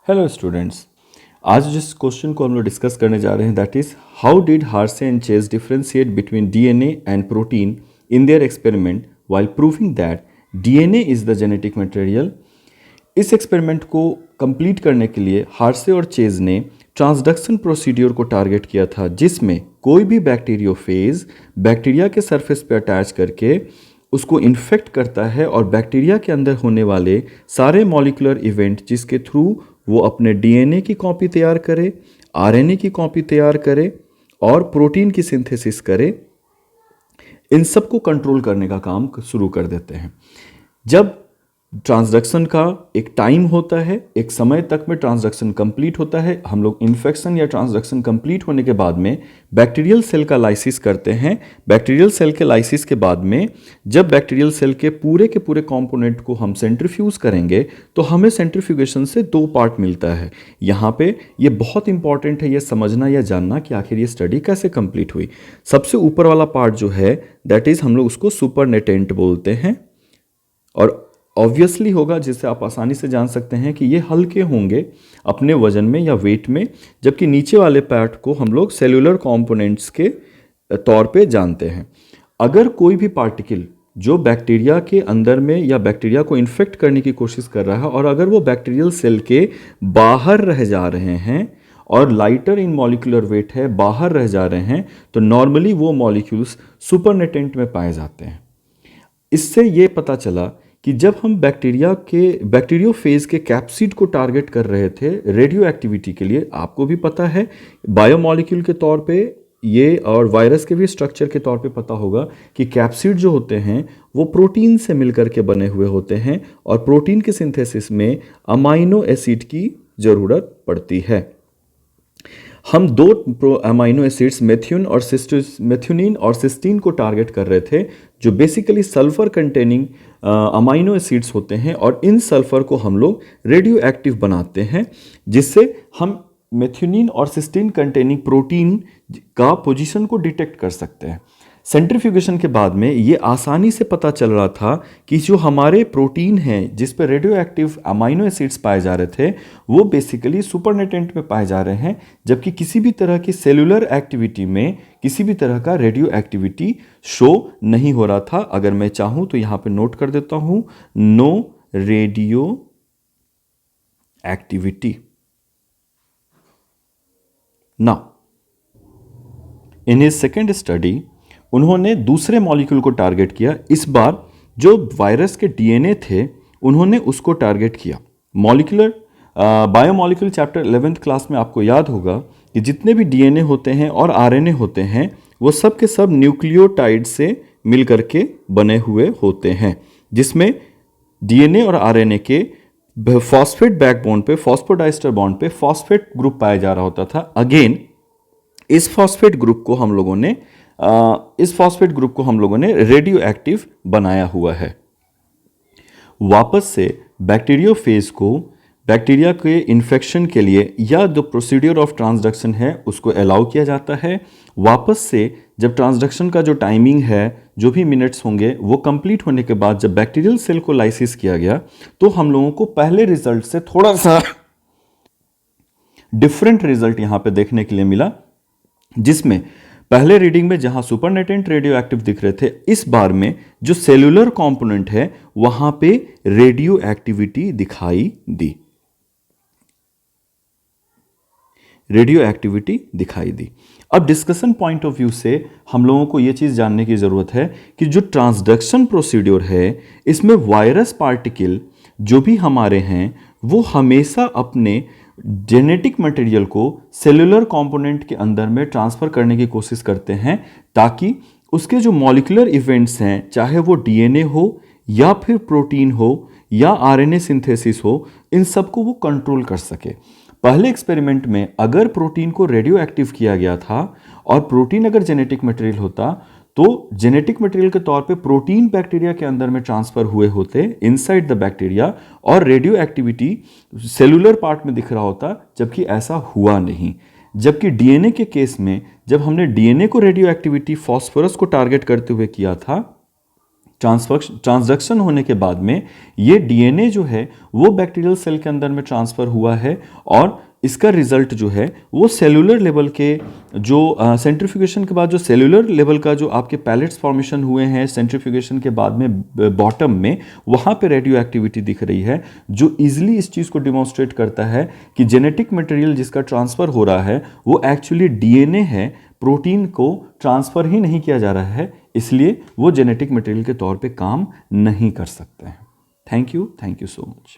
Hello students. आज जिस question को हम लोग डिस्कस करने जा रहे हैं that is how did हार्से and chase differentiate between DNA and protein in their experiment while proving that DNA is the genetic material. इस एक्सपेरिमेंट को कंप्लीट करने के लिए हार्से और चेज ने ट्रांसडक्शन प्रोसीड्योर को टारगेट किया था, जिसमें कोई भी बैक्टीरियोफेज बैक्टीरिया के सरफेस पे अटैच करके उसको इन्फेक्ट करता है और बैक्टीरिया के अंदर होने वाले सारे मॉलिक्यूलर इवेंट जिसके थ्रू वो अपने डीएनए की कॉपी तैयार करे, आरएनए की कॉपी तैयार करे और प्रोटीन की सिंथेसिस करे, इन सब को कंट्रोल करने का काम शुरू कर देते हैं। जब ट्रांसडक्शन का एक टाइम होता है, एक समय तक में ट्रांसडक्शन कंप्लीट होता है, हम लोग इन्फेक्शन या ट्रांसडक्शन कंप्लीट होने के बाद में बैक्टीरियल सेल का लाइसिस करते हैं। बैक्टीरियल सेल के लाइसिस के बाद में जब बैक्टीरियल सेल के पूरे कंपोनेंट को हम सेंट्रीफ्यूज करेंगे तो हमें सेंट्रीफ्यूगेशन से दो पार्ट मिलता है। यहाँ पे ये बहुत इंपॉर्टेंट है ये समझना या जानना कि आखिर ये स्टडी कैसे कंप्लीट हुई। सबसे ऊपर वाला पार्ट जो है दैट इज हम लोग उसको सुपरनेटेंट बोलते हैं और ऑब्वियसली होगा, जिससे आप आसानी से जान सकते हैं कि ये हल्के होंगे अपने वजन में या वेट में, जबकि नीचे वाले पार्ट को हम लोग सेलुलर कंपोनेंट्स के तौर पे जानते हैं। अगर कोई भी पार्टिकल जो बैक्टीरिया के अंदर में या बैक्टीरिया को इन्फेक्ट करने की कोशिश कर रहा है और अगर वो बैक्टीरियल सेल के बाहर रह जा रहे हैं और लाइटर इन मॉलिक्यूलर वेट है, बाहर रह जा रहे हैं, तो नॉर्मली वो मॉलिक्यूल्स सुपरनेटेंट में पाए जाते हैं। इससे ये पता चला कि जब हम बैक्टीरियोफेज के कैप्सिड को टारगेट कर रहे थे रेडियो एक्टिविटी के लिए, आपको भी पता है बायोमॉलिक्यूल के तौर पे ये और वायरस के भी स्ट्रक्चर के तौर पे पता होगा कि कैप्सिड जो होते हैं वो प्रोटीन से मिलकर के बने हुए होते हैं और प्रोटीन के सिंथेसिस में अमाइनो एसिड की ज़रूरत पड़ती है। हम दो अमाइनो एसिड्स मेथियोनिन और सिस्टीन को टारगेट कर रहे थे, जो basically sulphur containing amino acids होते हैं और इन सल्फर को हम लोग रेडियो एक्टिव बनाते हैं, जिससे हम मेथियोनिन और सिस्टीन कंटेनिंग प्रोटीन का पोजीशन को डिटेक्ट कर सकते हैं। सेंट्रीफ्यूगेशन के बाद में ये आसानी से पता चल रहा था कि जो हमारे प्रोटीन हैं जिस पर रेडियो एक्टिव अमाइनो एसिड्स पाए जा रहे थे वो बेसिकली सुपरनेटेंट में पाए जा रहे हैं, जबकि किसी भी तरह की सेलुलर एक्टिविटी में किसी भी तरह का रेडियो एक्टिविटी शो नहीं हो रहा था। अगर मैं चाहूँ तो यहाँ पे नोट कर देता हूँ, no radioactivity. Now in his second study उन्होंने दूसरे मॉलिक्यूल को टारगेट किया। इस बार जो वायरस के डीएनए थे उन्होंने उसको टारगेट किया। बायोमॉलिक्यूल चैप्टर 11th क्लास में आपको याद होगा कि जितने भी डीएनए होते हैं और आरएनए होते हैं वो सब के सब न्यूक्लियोटाइड से मिलकर के बने हुए होते हैं, जिसमें डीएनए और आरएनए के फॉस्फेट बैकबोन पे फॉस्फोडाइस्टर बॉन्ड पे फॉस्फेट ग्रुप पाया जा रहा होता था। अगेन इस फॉस्फेट ग्रुप को हम लोगों ने रेडियो एक्टिव बनाया हुआ है। वापस से बैक्टीरियोफेज को बैक्टीरिया के इन्फेक्शन के लिए या जो प्रोसीड्यूर ऑफ ट्रांसडक्शन है उसको अलाउ किया जाता है। वापस से जब ट्रांसडक्शन का जो टाइमिंग है, जो भी मिनट्स होंगे, वो कंप्लीट होने के बाद जब बैक्टीरियल सेल को लाइसिस किया गया तो हम लोगों को पहले रिजल्ट से थोड़ा सा डिफरेंट रिजल्ट यहां पे देखने के लिए मिला, जिसमें पहले रीडिंग में जहां सुपरनेटेंट रेडियो एक्टिव दिख रहे थे, इस बार में जो सेलुलर कंपोनेंट है वहां पे रेडियो एक्टिविटी दिखाई दी। अब डिस्कशन पॉइंट ऑफ व्यू से हम लोगों को यह चीज जानने की जरूरत है कि जो ट्रांसडक्शन प्रोसीड्योर है इसमें वायरस पार्टिकल जो भी हमारे हैं वो हमेशा अपने जेनेटिक मटेरियल को सेलुलर कंपोनेंट के अंदर में ट्रांसफर करने की कोशिश करते हैं, ताकि उसके जो मॉलिक्यूलर इवेंट्स हैं, चाहे वो डीएनए हो या फिर प्रोटीन हो या आरएनए सिंथेसिस हो, इन सबको वो कंट्रोल कर सके। पहले एक्सपेरिमेंट में अगर प्रोटीन को रेडियो एक्टिव किया गया था और प्रोटीन अगर जेनेटिक मटेरियल होता तो जेनेटिक मटेरियल के तौर पे प्रोटीन बैक्टीरिया के अंदर में ट्रांसफर हुए होते इनसाइड द बैक्टीरिया और रेडियो एक्टिविटी सेलुलर पार्ट में दिख रहा होता, जबकि ऐसा हुआ नहीं। जबकि डीएनए के केस में जब हमने डीएनए को रेडियो एक्टिविटी फॉस्फोरस को टारगेट करते हुए किया था ट्रांसडक्शन होने के बाद में ये डीएनए जो है वो बैक्टीरियल सेल के अंदर में ट्रांसफ़र हुआ है और इसका रिजल्ट जो है वो सेलुलर लेवल के जो सेंट्रीफ्यूगेशन के बाद जो सेलुलर लेवल का जो आपके पैलेट्स फॉर्मेशन हुए हैं सेंट्रीफ्यूगेशन के बाद में बॉटम में वहाँ पे रेडियो एक्टिविटी दिख रही है, जो इजीली इस चीज़ को डिमॉन्स्ट्रेट करता है कि जेनेटिक मटेरियल जिसका ट्रांसफ़र हो रहा है वो एक्चुअली डीएनए है, प्रोटीन को ट्रांसफ़र ही नहीं किया जा रहा है, इसलिए वो जेनेटिक मटेरियल के तौर पे काम नहीं कर सकते हैं। Thank you so much.